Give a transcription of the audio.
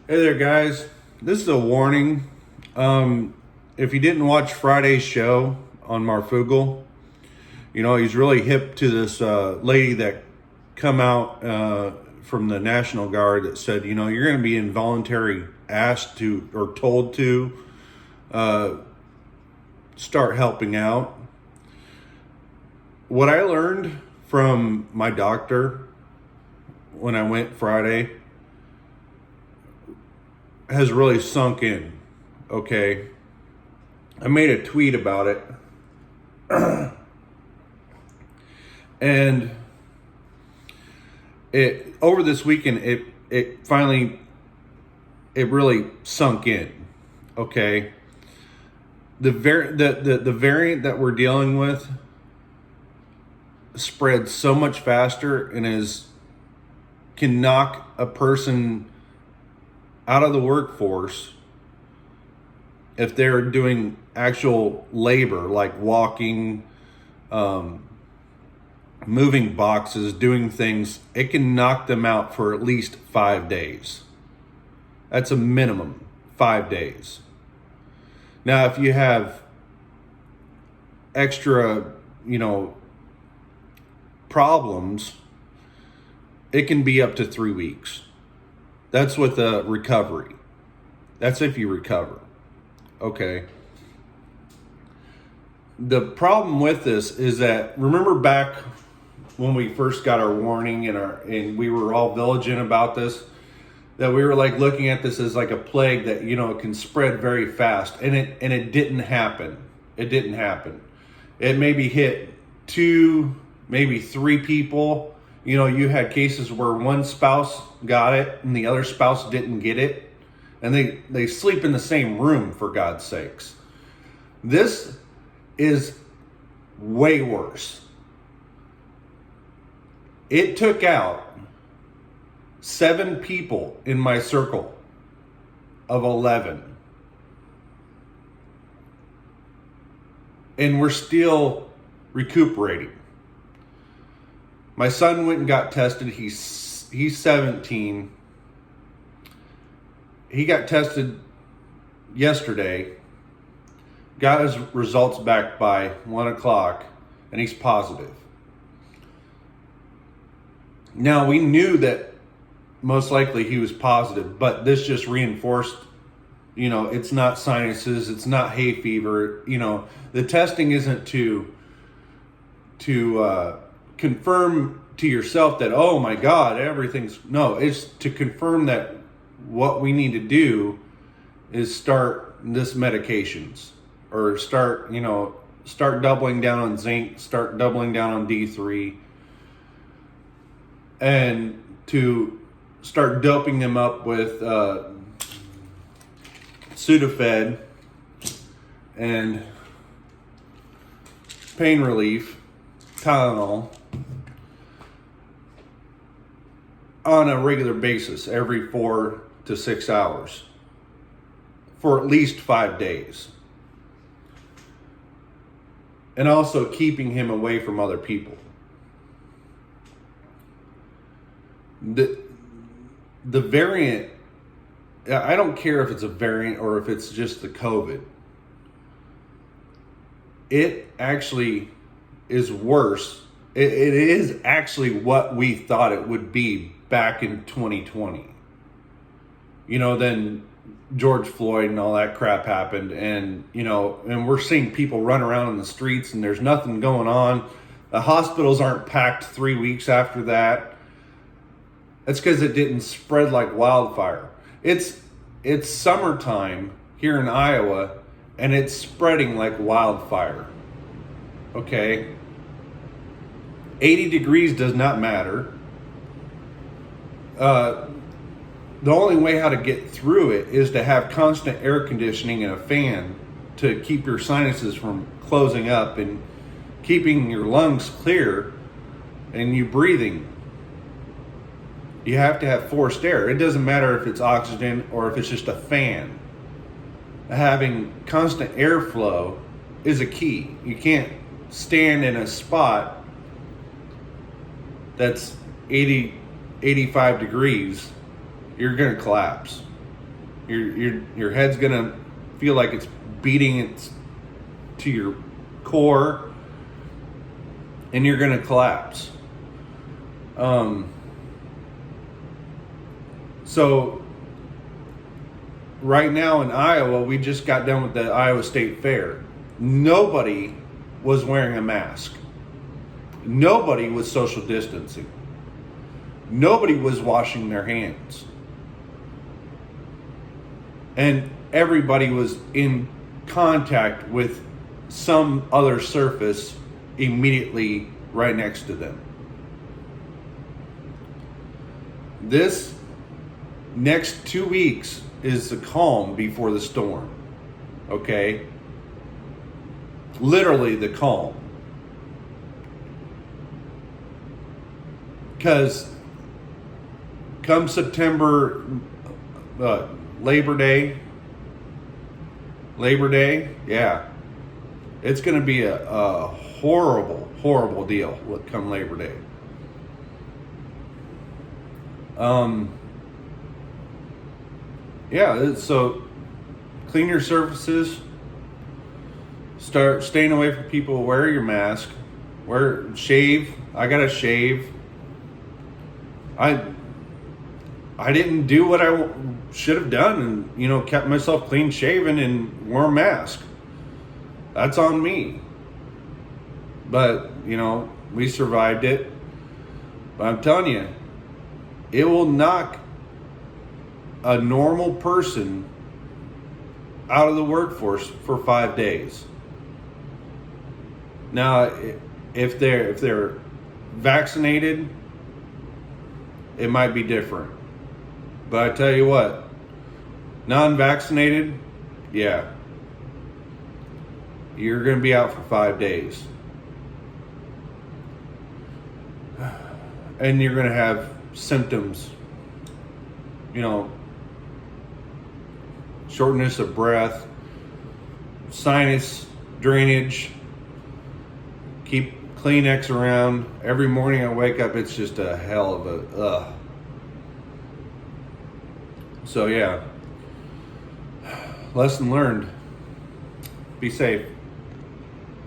Hey there, guys. This is a warning. If you didn't watch Friday's show on Marfugal, he's really hip to this lady that come out from the National Guard that said, you're going to be involuntary asked to or told to start helping out. What I learned from my doctor when I went Friday has really sunk in. Okay. I made a tweet about it. And it over this weekend it finally really sunk in. Okay. The variant that we're dealing with spreads so much faster and can knock a person out of the workforce if they're doing actual labor like walking, moving boxes, doing things. It can knock them out for at least 5 days. That's a minimum, 5 days. Now, if you have extra, problems, it can be up to 3 weeks. That's with a recovery. That's if you recover. Okay. The problem with this is that, remember back when we first got our warning and we were all vigilant about this, that we were like looking at this as like a plague that, it can spread very fast. And it didn't happen. It didn't happen. It maybe hit 2, maybe 3 people. You had cases where one spouse got it and the other spouse didn't get it. And they sleep in the same room, for God's sakes. This is way worse. It took out 7 people in my circle of 11. And we're still recuperating. My son went and got tested. He's 17. He got tested yesterday, got his results back by 1 o'clock, and he's positive. Now, we knew that most likely he was positive, but this just reinforced, it's not sinuses, it's not hay fever. The testing isn't to confirm to yourself that, oh my God, it's to confirm that what we need to do is start this medications or start doubling down on zinc, start doubling down on D3, and to start doping them up with Sudafed and pain relief, Tylenol, on a regular basis every 4 to 6 hours for at least 5 days. And also keeping him away from other people. The variant, I don't care if it's a variant or if it's just the COVID. It actually is worse. It is actually what we thought it would be back in 2020. Then George Floyd and all that crap happened, and we're seeing people run around in the streets and there's nothing going on. The hospitals aren't packed 3 weeks after that. That's because it didn't spread like wildfire. It's summertime here in Iowa, and it's spreading like wildfire. Okay? 80 degrees does not matter. The only way how to get through it is to have constant air conditioning and a fan to keep your sinuses from closing up and keeping your lungs clear and you breathing. You have to have forced air. It doesn't matter if it's oxygen or if it's just a fan. Having constant airflow is a key. You can't stand in a spot that's 85 degrees. You're going to collapse. Your head's gonna feel like it's beating it to your core, and you're gonna collapse. So right now in Iowa, we just got done with the Iowa State Fair. Nobody was wearing a mask. Nobody was social distancing. Nobody was washing their hands. And everybody was in contact with some other surface immediately right next to them. This next 2 weeks is the calm before the storm. Okay? Literally the calm. Because come September, Labor Day, yeah, it's going to be a horrible, horrible deal come Labor Day. Yeah, so clean your surfaces. Start staying away from people. Wear your mask. Shave. I gotta shave. I didn't do what I should have done, and kept myself clean shaven and wore a mask. That's on me. But we survived it. But I'm telling you, it will knock a normal person out of the workforce for 5 days. Now, if they're vaccinated, it might be different. But I tell you what, non-vaccinated, yeah, you're going to be out for 5 days. And you're going to have symptoms, shortness of breath, sinus drainage. Keep Kleenex around. Every morning I wake up, it's just a hell of a ugh. So yeah, lesson learned. Be safe.